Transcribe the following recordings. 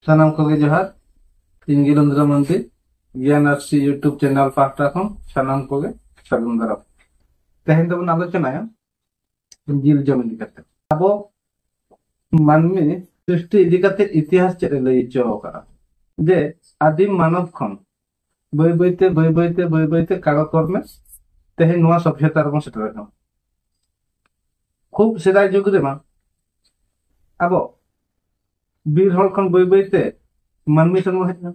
सनम को जोहार इन गिलेंद्र मंत्री ज्ञान आरसी यूट्यूब चैनल पाहटा खन सनम को सगुन दाराम तेहन दबन आलोचनाया जिल जम इदी करते अब मानवी सृष्टि इदी करते इतिहास चेक लई चोका जे आदिम मानव खन बई बईते कागज में तेहन नोआ सभ्यता रबन सेटर खूब सेदाय जुग रे मा अब बीर हर खन बईते मानवी संग हेजना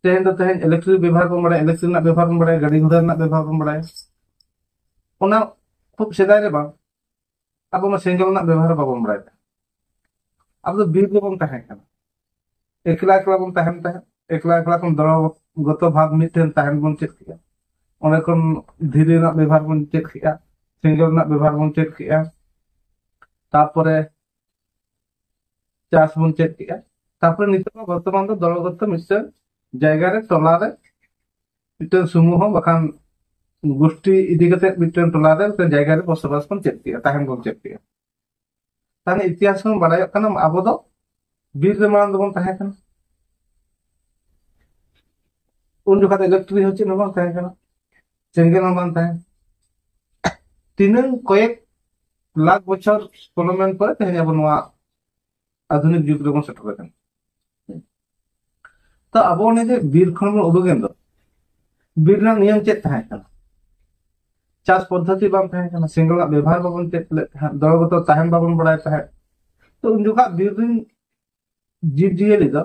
तेहन तेहन इलेक्ट्रिक व्यवहार को बड़ा इलेक्ट्रिक ना व्यवहार को बड़ा गाड़ी घोड़ा ना व्यवहार को बड़ा ओना खूब सेदाय रे बा अब मा सेंगल ना व्यवहार बाबन बड़ा अब तो बीर बन तहे kana एकला एकला बन तहन तहे एकला एकला खन दलगत भाव मिटेन तहन बन चेक किया ओने खन धीरे ना व्यवहार बन चेक किया सेंगल ना व्यवहार बन चेक किया तारपरे चाष बन चेक किया तारपरे नितो वर्तमान तो दलगत मिस्टर जायगा रे टोला रे मिटेन समूह बखान गोष्ठी इदी कते मिटेन टोला रे जायगा रे बसबास बन चेक किया तहन बन चेक किया ताने इतिहास को बाड़ाय कना आबो दो बीर रे मांग बन तहे कना उन जो खाते इलेक्ट्रिक होची न बन तहे कना सेंगल न बन तहे तीन कयेक लाख बछर डेवलपमेंट पर तहे अब नवा आधुनिक युग रे बन सेटल कना तो अब ने जे बीर खन उडुगेन दो बीर ना नियम चेक तहे कना चाष पद्धति बाम तहे कना सिंगल ना व्यवहार बाबन चेक दलगत तहन बाबन बड़ाय तहे तो उन जुगा बीर दिन जीव जियली दो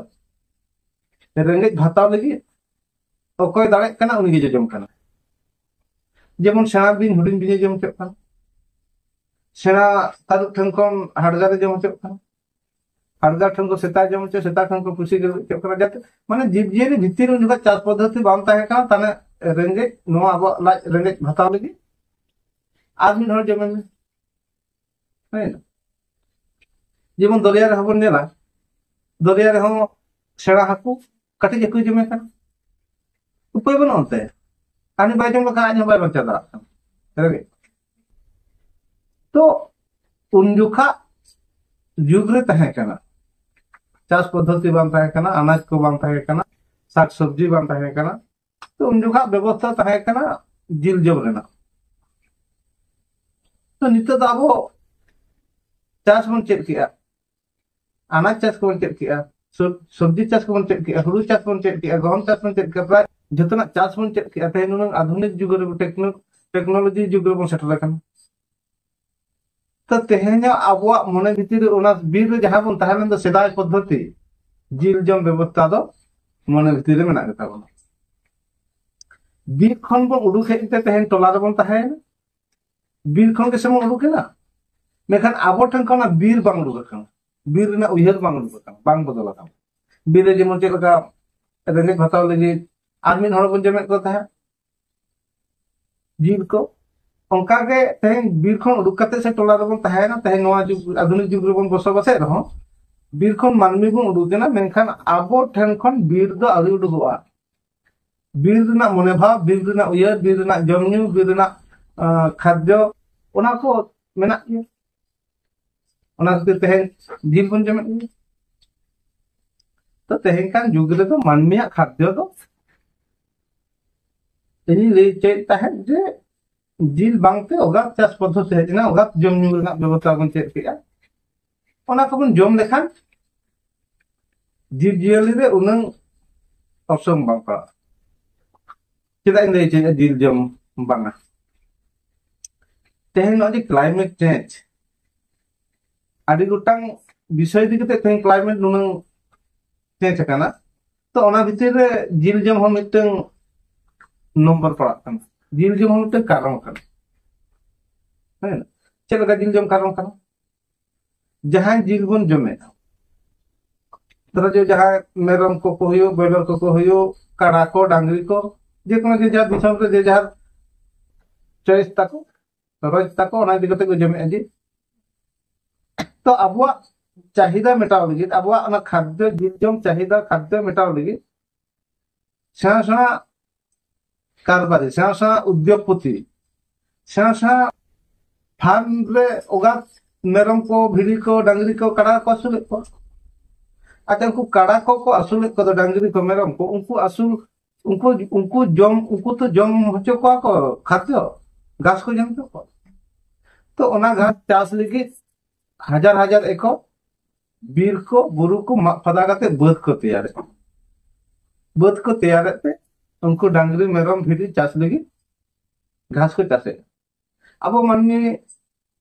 रेंगेज भाताव लगी ओकोय दाड़े कना उनी गे जजम कना जेमन सेना बिन हुडिन बिन जम चेक कना सेना तारु ठन कोन हाड़गारे जम चेक कना हाड़गार ठन को सेता जम चे सेता ठन को पुसी गे चेक कना जाते माने जीव जियली भितिर उन जुगा चाष पद्धति बाम तहे कना ताने रेंगेज नो अब लाज रेंगेज भाताव लगी आदमी हर जमन है जेमन दरिया रे हबन नेला दरिया रे हो सेड़ा हाकू कटी जकु जमे का उपाय बन होते आनी बाय जम का आनी बाय बचा दा रे तो उन जुखा जुग रे तहे कना चाष पद्धति बाम तहे कना अनाज को बाम तहे कना साग सब्जी बाम तहे कना तो उन जुखा व्यवस्था तहे कना जिल जम रेना तो नित दाबो चाष बन चेक किया अनाज चाष को चेक किया सब्जी चाष को चेक किया हुड़ू चाष को चेक किया गहम चाष को चेक किया प्राय जतना चाष को चेक किया तेन उन आधुनिक जुग रे टेक्नोलॉजी जुग रे बन सेटल कना तो तेहेन अब मने भितर उना बीर रे जहां बन तहन दो सेदाय पद्धति जिल जम व्यवस्था दो मने भितर मेना गता बन बीर खन बन उडुक हेते तेहेन टोला रे बन तहन बीर खन के समय उडुकेना मेखान आबो ठन कना बीर बांग उडुक कना बीर ना उयहर बांग उडुक कना बांग बदल कना बीर रे जेमन चेक लगा रेंगे भाताव लगी आदमी हड़ बन जमे को तहे जीव को onka ge तेहन बीर खन उडुक कते से टोला रे बन तहेना तेहन नवा जुग आधुनिक जुग रे बन बसबासे रहो बीर खन मानवी बन उडुकेना मेखान आबो ठन खन बीर दो आदि उडुगवा बीर ना मने भाव बीर ना उयहर बीर ना जमन्यू बीर ना खाद्य ओना को मेना किया ओना खातिर तेहन जिल बन जमे तो तेहन कान जुग रे तो मानमिया खाद्य तो इनी ले चेक तहे जे जिल बांगते ओगा चाष पद्धति हेजना ओगा जमन्यू रना व्यवस्था बन चेक किया ओना को बन जम लेखान जीव जियली रे उनंग ऑप्शन बांका चेदा इन ले चेक जिल जम बांगा तेहन नदी क्लाइमेट चेंज आदि गोटांग विषय दी कते तेहन क्लाइमेट नुनंग चेंज कना तो ओना भितर रे जिल जम हम मिटंग नंबर पड़ा कना जिल जम हम मिटंग कारण कना है चेक लगा जिल जम कारण कना जहां जिल बन जमे तरा जो जहां मेरम को होयो बॉयलर को होयो काड़ा को डांगरी को जे कोनो जे जहां दिसम रे जे जहां चॉइस ताको रज ताको ओना दी कते को जमे जी तो अबुआ चाहिदा मेटाव लगी अबुआ ना खाद्य जिलजम चाहिदा खाद्य मेटाव लगी सेना सेना कारबारी सेना सेना उद्योगपति सेना सेना फार्म रे ओगा मेरम को भिड़ी को डांगरी को काड़ा को सुले को अच्छा उनको काड़ा को आसुल को डांगरी को मेरम को उनको आसुल उनको उनको तो जम होचो को खाद्य घास को जम को तो ओना घास चास लगी हजार हजार एको बीर को बुरु को माग फदा काते बाद को तैयार पे उनको डांगरी मेरम भिडी चास लगी घास को चासे अब माननी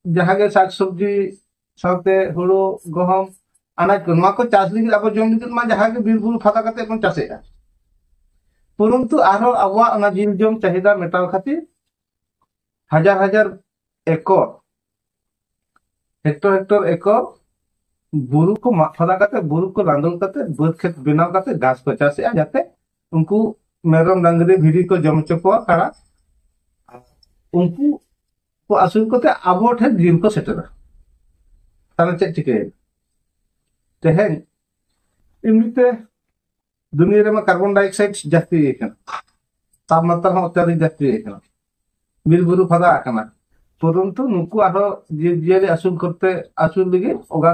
जहाँ के साग सब्जी साथे हुड़ो गहम अनाज को चास लगी अब जम लगी मा जहाँ के बीर बुरु फदा काते बन चासे परंतु आरो आवा ओना जिल जम चाहिदा मेटाव खातिर हजार हजार एकड़ हेक्टर एकड़ बुरु को माग फदा काते बुरु को लांदल काते बाद खेत बनाव काते घास को चासे जाते उनको मेरम डांगरी भिडी को जम चको काड़ा उनको को आसुल कोते आबो ठे जिल को सेटरा ताने चेक चिके तेहेन इमनिते दुनिया रे में कार्बन डाइऑक्साइड जास्ती एकना तापमात्रा हो अत्याधिक जास्ती एकना बिर बुरु फदा आकना परंतु नुकु आरो जे आसुल करते आसुल लगे ओगा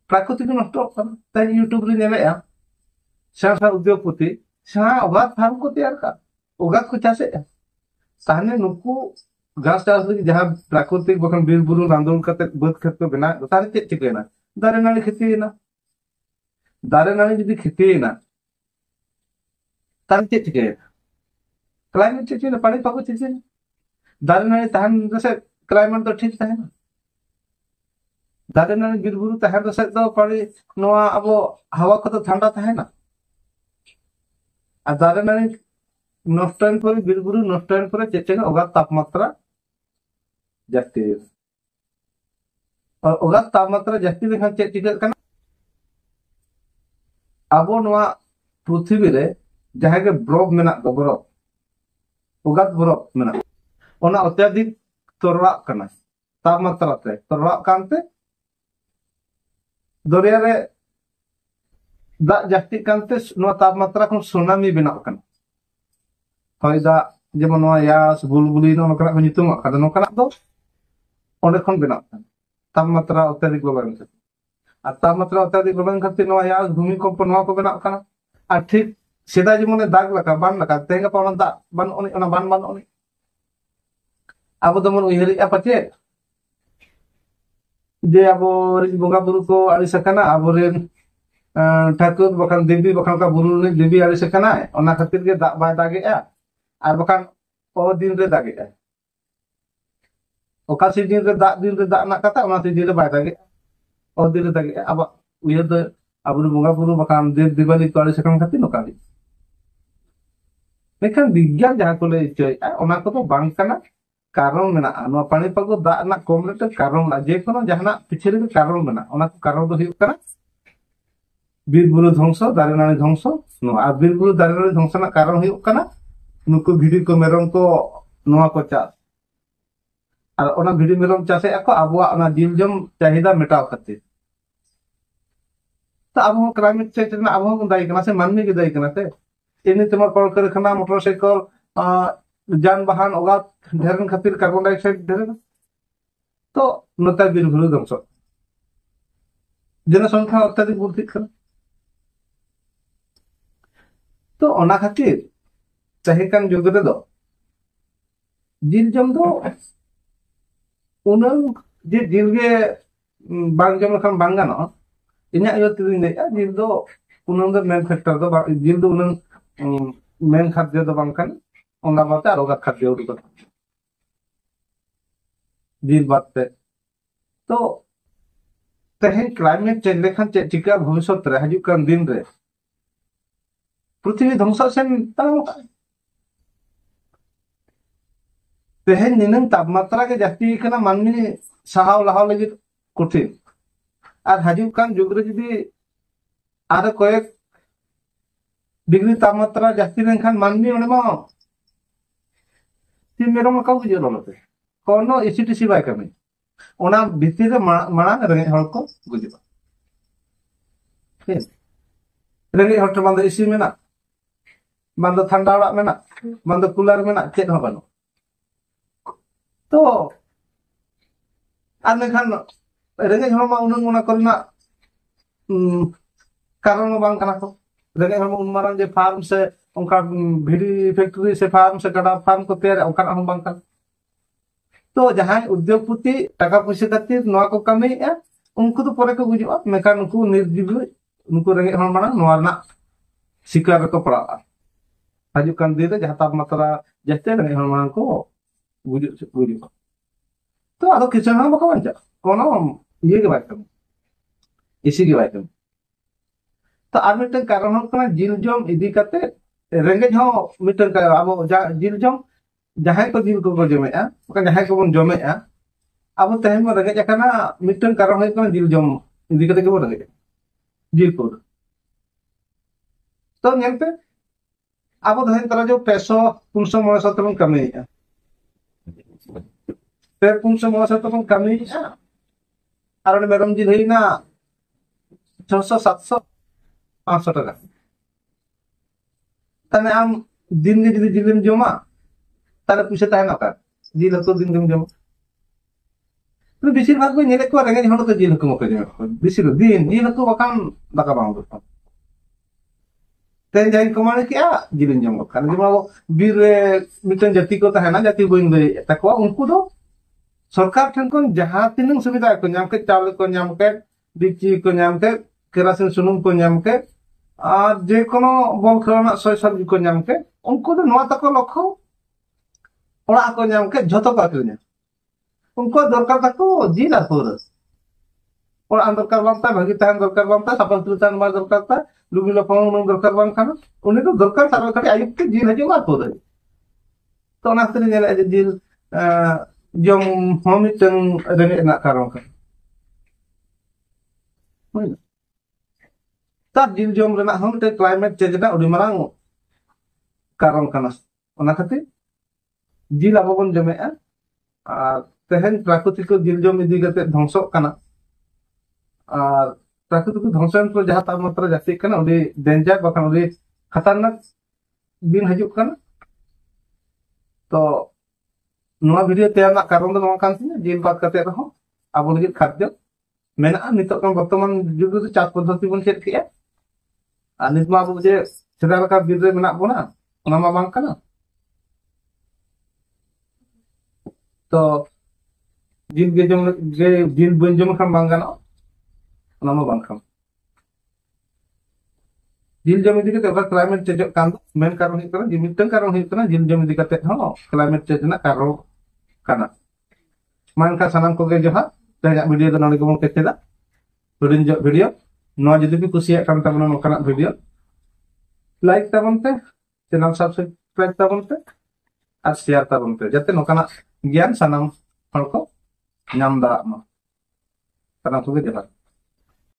प्राकृतिक नष्ट ताई यूट्यूब रे नेले सेना उद्योगपति सेना ओगा फार्म को तैयार का ओगा को चासे ताने नुकु घास चास लगे जहां प्राकृतिक बखन बिर बुरु रांदोल करते बाद खेत को बना तारे चेक चिकेना दारे नाली खेतीना दारे नाली जदी खेतीना तारे चेक चिकेना क्लाइमेट चेक पानी पाको चेक दारे नाली तहन जैसे क्लाइमेट तो ठीक तहना दारे नाली बिर बुरु तहन जैसे तो पानी नोआ अब हवा को तो ठंडा तहना आ दारे नाली नष्टायन पर बिर बुरु नष्टायन पर चेक ओगा तापमात्रा जास्ती और ओगा तापमात्रा जास्ती लेखा चेक चिका कना आबो नोआ पृथ्वी रे जहां के बरफ मेना तो बरफ ओगा बरफ मेना ओना अत्याधिक तोरवा कना तापमात्रा ते तोरवा कानते दरिया रे दा जास्ती कानते नोआ तापमात्रा को सुनामी बनाव कना होय दा जेमन नोआ यास बुलबुली नोकरा को नितुम आकादा नोकरा दो ओंडे खन बनाव कना तापमात्रा अत्याधिक लोबन खातिर आ तापमात्रा अत्याधिक लोबन खातिर नोआ यास भूमिकंप नोआ को बनाव कना आ ठीक सेदा जेमन दाग लका बान लका तेंगा पावन दा बान ओना बान ओनी अब दमन उयहरी पाचे जे अब बोंगा बुरु को आड़ी सकना अब ठाकुर बखान देवी बखान का बुरु देवी आड़ी सकना ओना खातिर के दाग बाय दागेआ आर बखान ओ दिन रे दागेआ ओका सीजन रे दाग ना कता ओना सीजन रे बाय दागेआ ओ दिन रे दागेआ अब उयहर द अब बोंगा बुरु बखान देव दिवाली को आड़ी सकन खातिर नोका लेकिन विज्ञान जहां को ले चय ओना को तो बांग कना कारण मेना नोआ पानी पागो दा ना कम रेट कारण ना जे कोनो जहाना पिछे रे कारण मेना ओना को कारण दो हुयुक कना बीर बुरु ध्वंस दारे नाली ध्वंस नोआ आ बीर बुरु दारे नाली ध्वंस ना कारण हुयुक कना नुकु भिडी को मेरम को नोआ को चास और ओना भिडी मेरम चासे ako abuwa ओना जिल जम चाहिदा मेटाव खातिर तो अब क्लाइमेट चेंज ना अब दायी कना से मानवी के दायी कना से इनी तुम्हार कल कारखाना मोटरसाइकिल যানবাহন ওগা ঢেরেন খাতির কার্বন ডাইঅক্সাইড ঢেরে তো নতা বীর বুরু ধ্বংস জনসংখ্যা অত্যাধিক বৃদ্ধি করে তো অনা খাতির চাহিকান যুগ রে দো জিল জম দো উনাং যে জিলগে বাং জম লখান বাং গানো ইᱧᱟᱹᱜ ᱤᱭᱟᱹ ᱛᱮᱫᱚᱧ ᱞᱟᱹᱭᱟ ᱡᱤᱞ ᱫᱚ उनां दो मेन फैक्टर दो जिल दो उनां मेन खाद्य दो बां खान ओना बाते आरो गा खाद्य उडुक जिल बाते तो तेहेन क्लाइमेट चेंज लेखान चे चिका भविष्य रे हजु कान दिन रे पृथ्वी ध्वंस सेन ताम तेहेन निनंग तापमात्रा के जास्ती कना मानमी सहाव लहाव लगी कठिन और हजु कान जुग रे जदी आर कयेक डिग्री तापमात्रा जास्ती लेखान मानमी ओने मा ती मेरम का बुझे लोते कोनो एसिडिटी बाय कमी ओना भितर रे माना रेंगे हर को बुझबा रेंगे हर बांध एसी मेना बांध ठंडा ओड़ा मेना बांध कूलर मेना चेत हो बानो तो आर लेखान रेंगे हर मा उनन ओना करना karon mo bang kana ko renge hor un marang je farm se onka bhidi factory se farm se kada farm ko ter onka hon bang kan to jahan udyogpati taka puisa katir noa ko kami ya unku to pore ko gujua mekan unku nirjibu unku renge hor marang noa na sikar ko pala hajukan diri jahat matra jahte renge hor marang ko gujuk तो आदो kitchen में बका बंचा कोनो ये के बात इसी की बात तो आर मिटन कारण हो कना जिल जम इदी कते रेंगे हो मिटन का अब जिल जम जहां को जिल को जमेआ बका जहां को बन जमेआ अब तहन में रेंगे जकना मिटन कारण हो कना जिल जम इदी कते के बो रेंगे जिल को तो नेलते अब धन तरह जो पैसो 300 900 तम कमेया per pun semua satu pun kami ada merom jilhi na 600 700 500 টাকা তাহলে আম দিন নি যদি জিলিম জমা তাহলে পয়সা তাই না কার জিল তো দিন দিন জমা তো বেশিরভাগ কই নেলে কো রেঙ্গে হলো তো জিল কো মকে জমা বেশি দিন জিল কো বাকান বাকা বাং দো তেন যাই কমানে কি জিলিম জমা কারণ জমা বীর মিটন জাতি को তাহনা জাতি বইন দে তাকো उनको दो सरकार ठन को जहां तीन सुविधा को नाम के चावल को नाम के डिची को नाम के केरासिन सुनुम को नाम के और जे कोनो बल खरना सय सब्जी को नाम के उनको तो नवा तक लक्ष्य ओड़ा को नाम के झतो का के उनको दरकार तको जिला पुर ओड़ा दरकार बनता भागी तान दरकार बनता सफल तुतान मा दरकार ता लुबी लफंग दरकार बन खाना उन्हें तो दरकार सारा खड़ी आयुक्त के जिल हजो मा पुर तो ना तरी नेला जिल jom homi teng renge nak karong kan tar jil jom rena hom te climate change na udi marang karong kana ona khati jil abo bon jome a tehen praकृतिक jil jom idi gate dhongso kana ar praकृतिक dhongson ko jaha tamatra jati kana udi danger bakan udi khatarnak din hajuk kana to नवा video तैयार कारण दो नवा कान जिल बात करते रहो अब लगे खाद्य मेना नितो का वर्तमान जुग से चास पद्धति बन चेक किया आ नित मा अब जे सेदा लका बीर रे मेना बोना ओना मा बांग kana तो जिल गे जम गे जिल बन जम खाम बांग गानो ओना मा बांग खाम जिल जम इदी कते क्लाइमेट चेंज कान मेन कारण ही करा जिमितन कारण ही कना जिल जम इदी कते हो क्लाइमेट चेंज ना कारण kana manka sanam ko ge joha tanya video do noli ko mon kete da tudin jo video no jodi bi kusiya kan tamna no kana video like tabon te channel subscribe tabon te ar share tabon te jate no kana gyan sanam hor ko nyam da ma kana ko ge joha